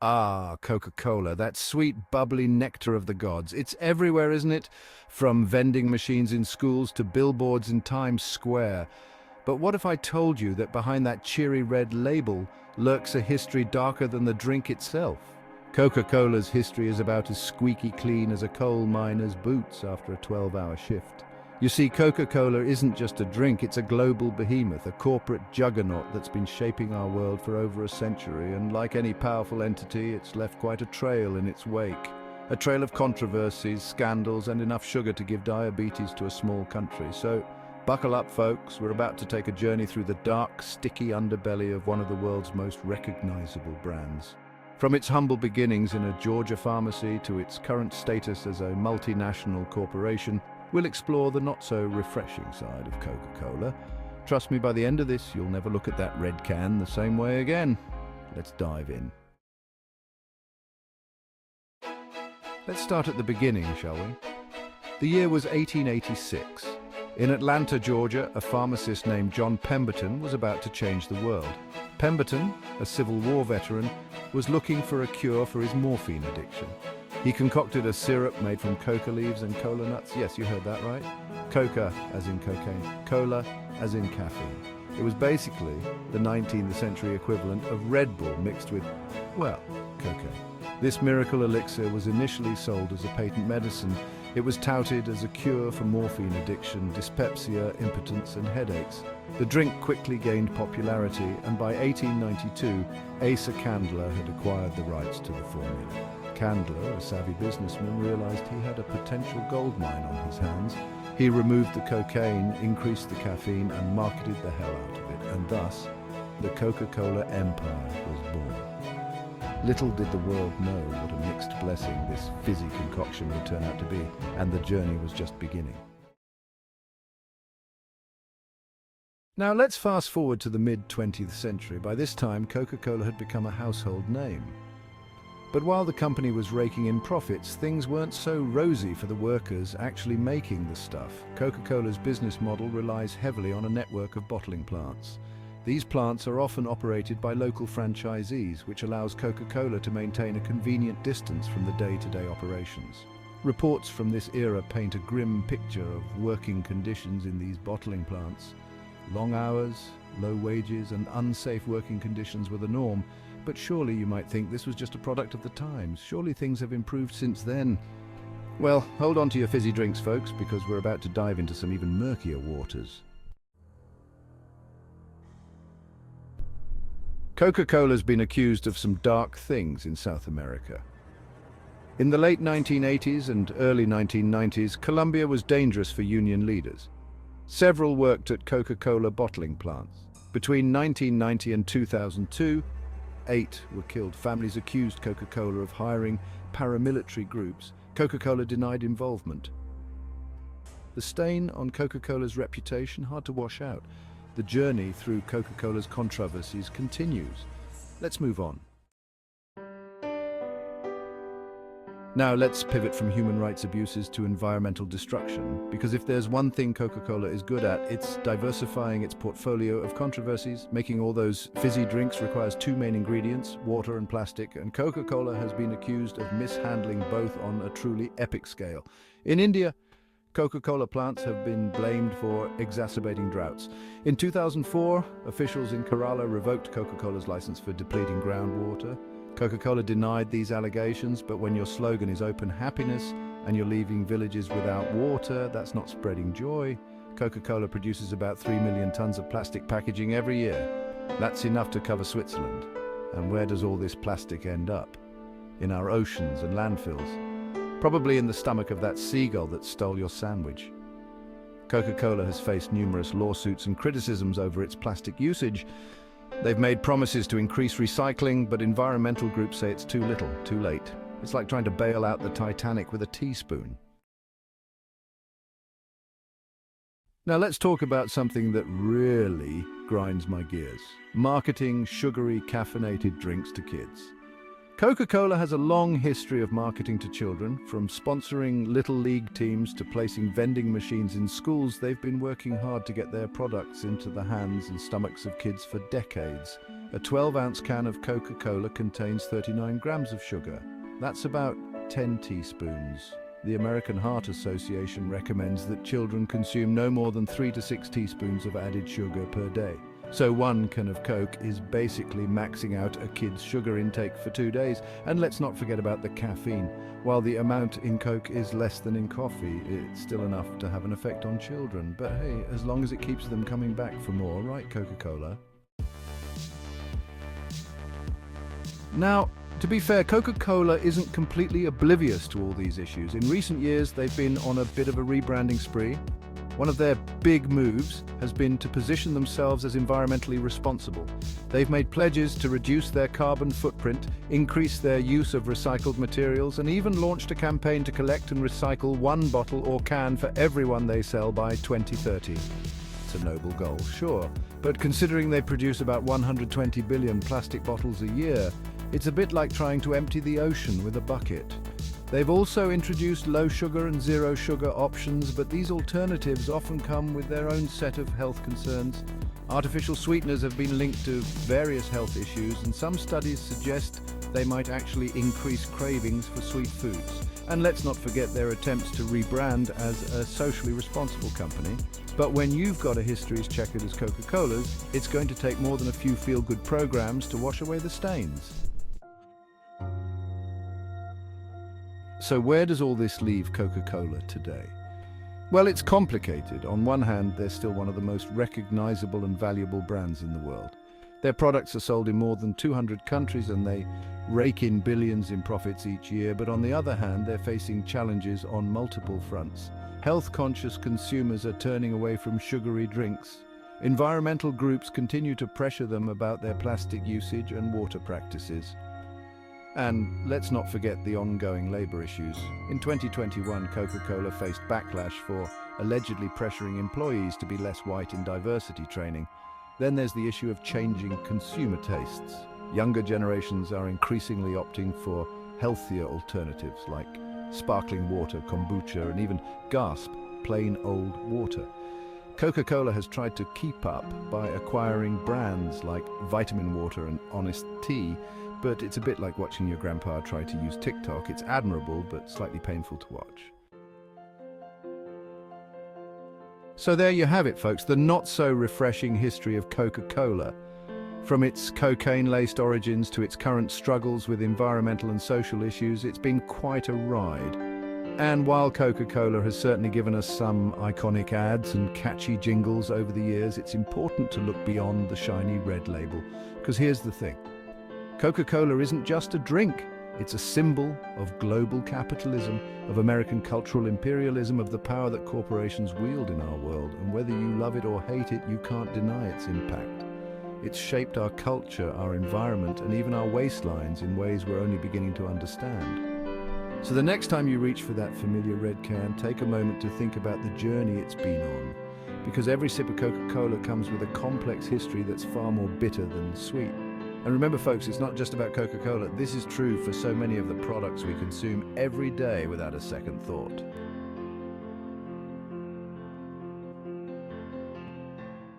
Ah, Coca-Cola, that sweet, bubbly nectar of the gods. It's everywhere, isn't it? From vending machines in schools to billboards in Times Square. But what if I told you that behind that cheery red label lurks a history darker than the drink itself? Coca-Cola's history is about as squeaky clean as a coal miner's boots after a 12-hour shift. You see, Coca-Cola isn't just a drink, it's a global behemoth, a corporate juggernaut that's been shaping our world for over a century, and like any powerful entity, it's left quite a trail in its wake. A trail of controversies, scandals, and enough sugar to give diabetes to a small country. So, buckle up, folks. We're about to take a journey through the dark, sticky underbelly of one of the world's most recognizable brands. From its humble beginnings in a Georgia pharmacy to its current status as a multinational corporation, we'll explore the not-so-refreshing side of Coca-Cola. Trust me, by the end of this, you'll never look at that red can the same way again. Let's dive in. Let's start at the beginning, shall we? The year was 1886. In Atlanta, Georgia, a pharmacist named John Pemberton was about to change the world. Pemberton, a Civil War veteran, was looking for a cure for his morphine addiction. He concocted a syrup made from coca leaves and cola nuts. Yes, you heard that right. Coca, as in cocaine. Cola, as in caffeine. It was basically the 19th century equivalent of Red Bull mixed with, well, cocaine. This miracle elixir was initially sold as a patent medicine. It was touted as a cure for morphine addiction, dyspepsia, impotence, and headaches. The drink quickly gained popularity, and by 1892, Asa Candler had acquired the rights to the formula. Candler, a savvy businessman, realized he had a potential goldmine on his hands. He removed the cocaine, increased the caffeine, and marketed the hell out of it, and thus, the Coca-Cola empire was born. Little did the world know what a mixed blessing this fizzy concoction would turn out to be, and the journey was just beginning. Now let's fast forward to the mid-20th century. By this time, Coca-Cola had become a household name. But while the company was raking in profits, things weren't so rosy for the workers actually making the stuff. Coca-Cola's business model relies heavily on a network of bottling plants. These plants are often operated by local franchisees, which allows Coca-Cola to maintain a convenient distance from the day-to-day operations. Reports from this era paint a grim picture of working conditions in these bottling plants. Long hours, low wages, and unsafe working conditions were the norm. But surely you might think this was just a product of the times. Surely things have improved since then. Well, hold on to your fizzy drinks, folks, because we're about to dive into some even murkier waters. Coca-Cola's been accused of some dark things in South America. In the late 1980s and early 1990s, Colombia was dangerous for union leaders. Several worked at Coca-Cola bottling plants. Between 1990 and 2002, 8 were killed. Families accused Coca-Cola of hiring paramilitary groups. Coca-Cola denied involvement. The stain on Coca-Cola's reputation hard to wash out. The journey through Coca-Cola's controversies continues. Let's move on. Now let's pivot from human rights abuses to environmental destruction, because if there's one thing Coca-Cola is good at, it's diversifying its portfolio of controversies. Making all those fizzy drinks requires 2 main ingredients, water and plastic, and Coca-Cola has been accused of mishandling both on a truly epic scale. In India, Coca-Cola plants have been blamed for exacerbating droughts. In 2004, officials in Kerala revoked Coca-Cola's license for depleting groundwater. Coca-Cola denied these allegations, but when your slogan is open happiness and you're leaving villages without water, that's not spreading joy. Coca-Cola produces about 3 million tons of plastic packaging every year. That's enough to cover Switzerland. And where does all this plastic end up? In our oceans and landfills. Probably in the stomach of that seagull that stole your sandwich. Coca-Cola has faced numerous lawsuits and criticisms over its plastic usage. They've made promises to increase recycling, but environmental groups say it's too little, too late. It's like trying to bail out the Titanic with a teaspoon. Now let's talk about something that really grinds my gears. Marketing sugary, caffeinated drinks to kids. Coca-Cola has a long history of marketing to children. From sponsoring little league teams to placing vending machines in schools, they've been working hard to get their products into the hands and stomachs of kids for decades. A 12-ounce can of Coca-Cola contains 39 grams of sugar. That's about 10 teaspoons. The American Heart Association recommends that children consume no more than 3 to 6 teaspoons of added sugar per day. So one can of Coke is basically maxing out a kid's sugar intake for 2 days. And let's not forget about the caffeine. While the amount in Coke is less than in coffee, it's still enough to have an effect on children. But hey, as long as it keeps them coming back for more, right, Coca-Cola? Now, to be fair, Coca-Cola isn't completely oblivious to all these issues. In recent years, they've been on a bit of a rebranding spree. One of their big moves has been to position themselves as environmentally responsible. They've made pledges to reduce their carbon footprint, increase their use of recycled materials, and even launched a campaign to collect and recycle 1 bottle or can for everyone they sell by 2030. It's a noble goal, sure, but considering they produce about 120 billion plastic bottles a year, it's a bit like trying to empty the ocean with a bucket. They've also introduced low sugar and zero sugar options, but these alternatives often come with their own set of health concerns. Artificial sweeteners have been linked to various health issues, and some studies suggest they might actually increase cravings for sweet foods. And let's not forget their attempts to rebrand as a socially responsible company. But when you've got a history as checkered as Coca-Cola's, it's going to take more than a few feel-good programs to wash away the stains. So where does all this leave Coca-Cola today? Well, it's complicated. On one hand, they're still one of the most recognizable and valuable brands in the world. Their products are sold in more than 200 countries and they rake in billions in profits each year. But on the other hand, they're facing challenges on multiple fronts. Health-conscious consumers are turning away from sugary drinks. Environmental groups continue to pressure them about their plastic usage and water practices. And let's not forget the ongoing labor issues. In 2021, Coca-Cola faced backlash for allegedly pressuring employees to be less white in diversity training. Then there's the issue of changing consumer tastes. Younger generations are increasingly opting for healthier alternatives like sparkling water, kombucha, and even, gasp, plain old water. Coca-Cola has tried to keep up by acquiring brands like Vitamin Water and Honest Tea, but it's a bit like watching your grandpa try to use TikTok. It's admirable, but slightly painful to watch. So there you have it, folks, the not-so-refreshing history of Coca-Cola. From its cocaine-laced origins to its current struggles with environmental and social issues, it's been quite a ride. And while Coca-Cola has certainly given us some iconic ads and catchy jingles over the years, it's important to look beyond the shiny red label. Because here's the thing. Coca-Cola isn't just a drink. It's a symbol of global capitalism, of American cultural imperialism, of the power that corporations wield in our world. And whether you love it or hate it, you can't deny its impact. It's shaped our culture, our environment, and even our waistlines in ways we're only beginning to understand. So the next time you reach for that familiar red can, take a moment to think about the journey it's been on. Because every sip of Coca-Cola comes with a complex history that's far more bitter than sweet. And remember, folks, it's not just about Coca-Cola. This is true for so many of the products we consume every day without a second thought.